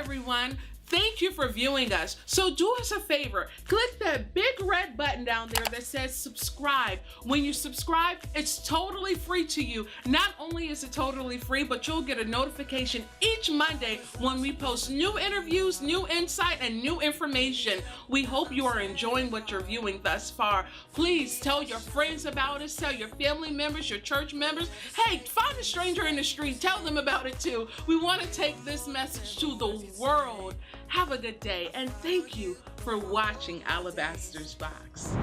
everyone. Thank you for viewing us. So do us a favor, click that big red button down there that says subscribe. When you subscribe, it's totally free to you. Not only is it totally free, but you'll get a notification each Monday when we post new interviews, new insight, and new information. We hope you are enjoying what you're viewing thus far. Please tell your friends about us, tell your family members, your church members. Hey, find a stranger in the street, tell them about it too. We want to take this message to the world. Have a good day, and thank you for watching Alabaster's Box.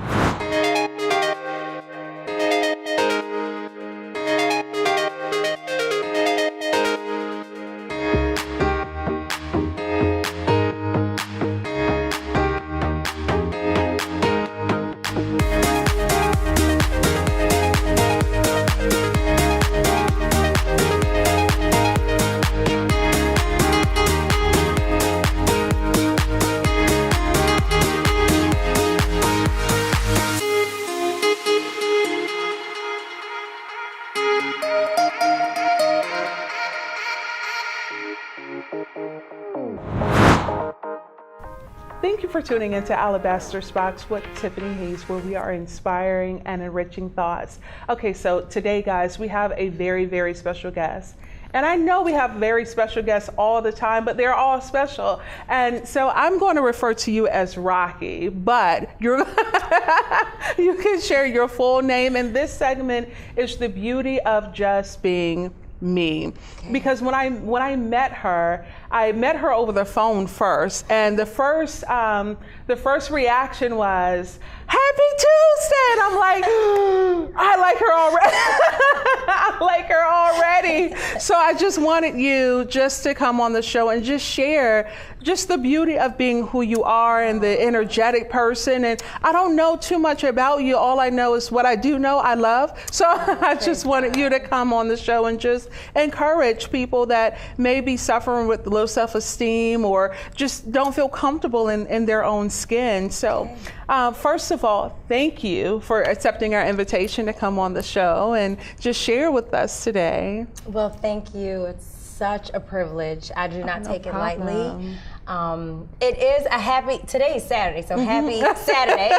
Thank you for tuning into Alabaster's Box with Tiffany Hayes, where we are inspiring and enriching thoughts. Okay, so today, guys, we have a very, very special guest. And I know we have very special guests all the time, but they're all special. And so I'm going to refer to you as Rocky, but you can share your full name. And this segment is the beauty of just being me. Because when I met her over the phone first, and the first reaction was, "Happy Tuesday!" And I'm like, I like her already. I like her already. So I just wanted you just to come on the show and just share just the beauty of being who you are and the energetic person. And I don't know too much about you. All I know is what I do know I love. So I just wanted you to come on the show and just encourage people that may be suffering with low self-esteem or just don't feel comfortable in their own skin. So first of all, thank you for accepting our invitation to come on the show and just share with us today. Well, thank you. It's such a privilege. I do not take it lightly. It is a happy, today is Saturday, so happy Saturday.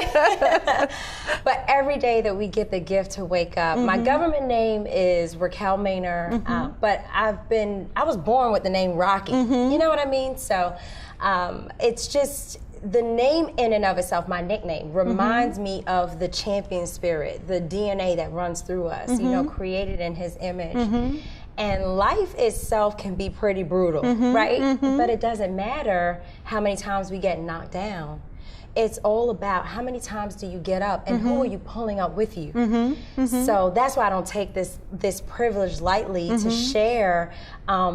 But every day that we get the gift to wake up, my government name is Racquel Mayner, but I was born with the name Rocky. You know what I mean? So it's just, the name in and of itself, my nickname, reminds me of the champion spirit, the DNA that runs through us, you know, created in his image. And life itself can be pretty brutal, right? But it doesn't matter how many times we get knocked down. It's all about how many times do you get up and who are you pulling up with you? So that's why I don't take this privilege lightly to share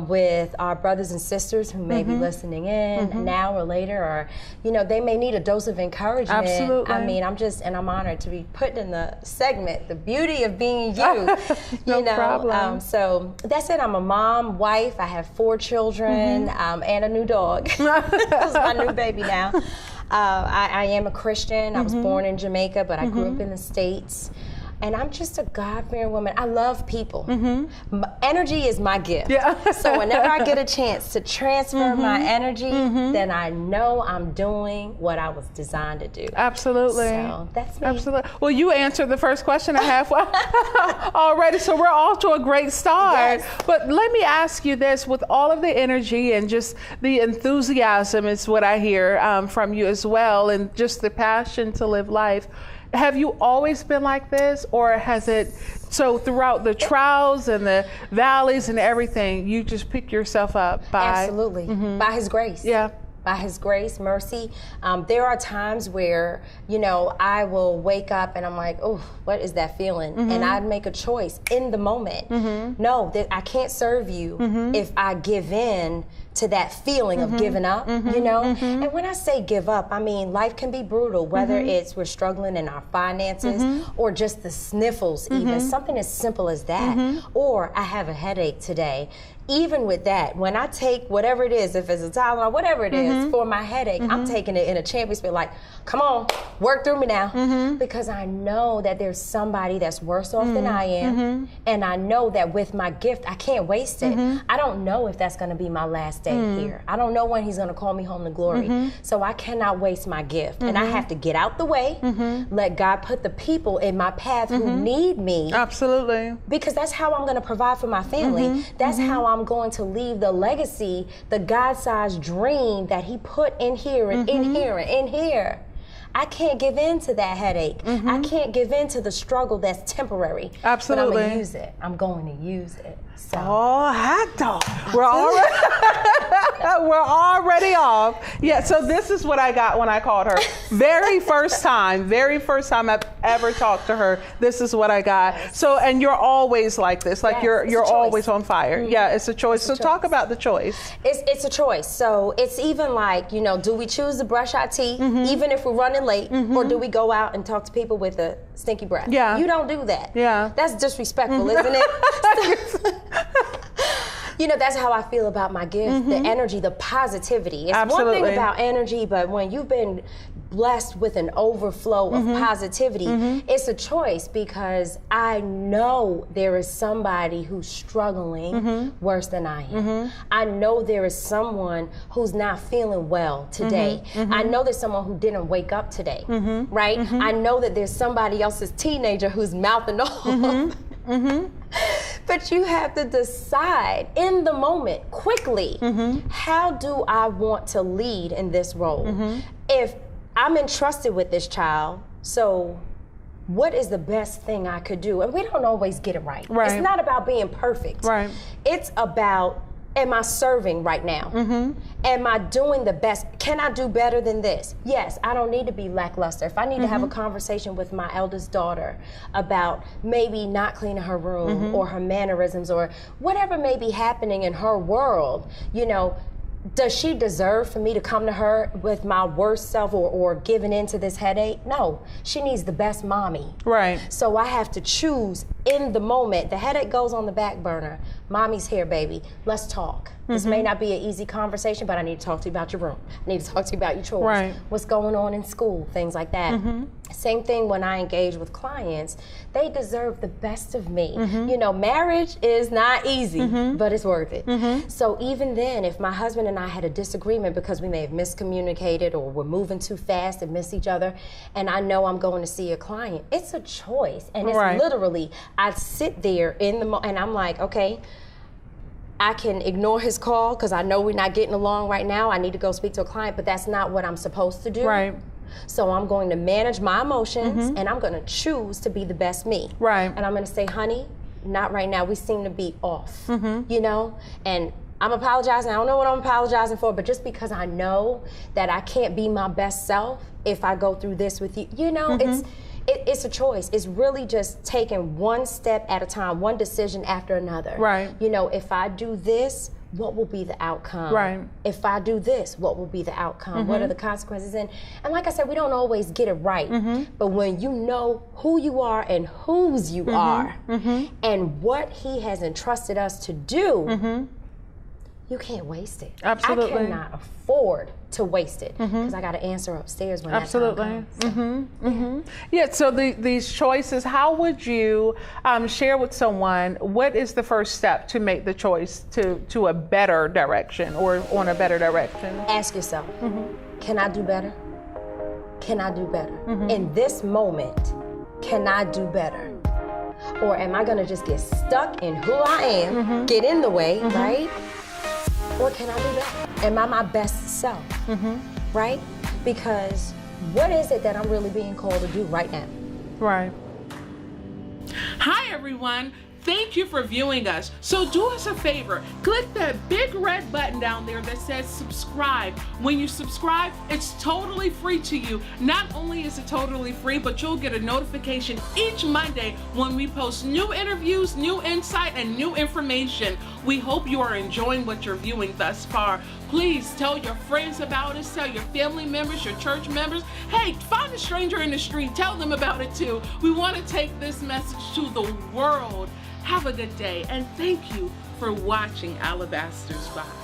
with our brothers and sisters who may be listening in now or later, or, you know, they may need a dose of encouragement. Absolutely. I mean, I'm honored to be put in the segment, the beauty of being you. No problem. So that's it. I'm a mom, wife. I have 4 children and a new dog. That's my new baby now. I am a Christian. I was born in Jamaica, but I grew up in the States. And I'm just a God-fearing woman. I love people. Energy is my gift. So whenever I get a chance to transfer my energy, then I know I'm doing what I was designed to do. Absolutely. So that's me. Absolutely. Well, you answered the first question I have already, so we're off to a great start. Yes. But let me ask you this, with all of the energy and just the enthusiasm is what I hear from you as well, and just the passion to live life. Have you always been like this, or has it, so throughout the trials and the valleys and everything, you just pick yourself up by? Absolutely, by His grace. Yeah. By His grace, mercy. There are times where, you know, I will wake up and I'm like, oh, what is that feeling? And I'd make a choice in the moment. No, that I can't serve you if I give in to that feeling of giving up, you know? And when I say give up, I mean life can be brutal, whether it's we're struggling in our finances or just the sniffles even, something as simple as that. Or I have a headache today. even with that, when I take whatever it is, if it's a Tylenol, whatever it is for my headache, I'm taking it in a champion spirit, like, come on, work through me now. Because I know that there's somebody that's worse off than I am. And I know that with my gift, I can't waste it. I don't know if that's gonna be my last day here. I don't know when he's gonna call me home to glory. So I cannot waste my gift. And I have to get out the way, let God put the people in my path who need me. Absolutely. Because that's how I'm gonna provide for my family. That's how I'm going to leave the legacy, the God-sized dream that he put in here and in here and in here. I can't give in to that headache. I can't give in to the struggle that's temporary. Absolutely. But I'm gonna use it. I'm going to use it. So. Oh, hot dog. We're already off. Yeah, so this is what I got when I called her. Very first time I've ever talked to her, this is what I got. So, and you're always like this, like you're always on fire. Yeah, it's a choice. So talk about the choice. It's a choice. So it's even like, you know, do we choose to brush our teeth, even if we're running late, or do we go out and talk to people with a stinky breath? Yeah. You don't do that. Yeah. That's disrespectful, isn't it? You know, that's how I feel about my gift, the energy, the positivity. It's one thing about energy, but when you've been blessed with an overflow of positivity, it's a choice, because I know there is somebody who's struggling worse than I am. I know there is someone who's not feeling well today. I know there's someone who didn't wake up today, right? I know that there's somebody else's teenager who's mouthing off. But you have to decide in the moment, quickly, how do I want to lead in this role? If I'm entrusted with this child, so what is the best thing I could do? And we don't always get it right. It's not about being perfect. It's about, am I serving right now? Am I doing the best? Can I do better than this? Yes, I don't need to be lackluster. If I need to have a conversation with my eldest daughter about maybe not cleaning her room or her mannerisms or whatever may be happening in her world, you know, does she deserve for me to come to her with my worst self or giving in to this headache? No, she needs the best mommy. So I have to choose in the moment. The headache goes on the back burner. Mommy's here, baby. Let's talk. This may not be an easy conversation, but I need to talk to you about your room. I need to talk to you about your chores. What's going on in school, things like that. Same thing when I engage with clients. They deserve the best of me. You know, marriage is not easy, but it's worth it. So even then, if my husband and I had a disagreement because we may have miscommunicated or we're moving too fast and miss each other, and I know I'm going to see a client, it's a choice. And it's literally, I sit there in the and I'm like, okay, I can ignore his call because I know we're not getting along right now. I need to go speak to a client, but that's not what I'm supposed to do. So I'm going to manage my emotions and I'm going to choose to be the best me. And I'm going to say, honey, not right now. We seem to be off, you know? And I'm apologizing. I don't know what I'm apologizing for, but just because I know that I can't be my best self if I go through this with you, you know, it's a choice. It's really just taking one step at a time, one decision after another. You know, if I do this, what will be the outcome? If I do this, what will be the outcome? What are the consequences? And like I said, we don't always get it right. But when you know who you are and whose you are and what he has entrusted us to do, you can't waste it. I cannot afford to waste it because I got to answer upstairs when that time comes. Yeah, so these choices, how would you share with someone what is the first step to make the choice to a better direction or on a better direction? Ask yourself, can I do better? Can I do better? In this moment, can I do better? Or am I going to just get stuck in who I am, get in the way, right? Or can I do that? Am I my best self, right? Because what is it that I'm really being called to do right now? Hi, everyone. Thank you for viewing us. So do us a favor, click that big red button down there that says subscribe. When you subscribe, it's totally free to you. Not only is it totally free, but you'll get a notification each Monday when we post new interviews, new insight, and new information. We hope you are enjoying what you're viewing thus far. Please tell your friends about us, tell your family members, your church members. Hey, find a stranger in the street, tell them about it too. We want to take this message to the world. Have a good day, and thank you for watching Alabaster's Box.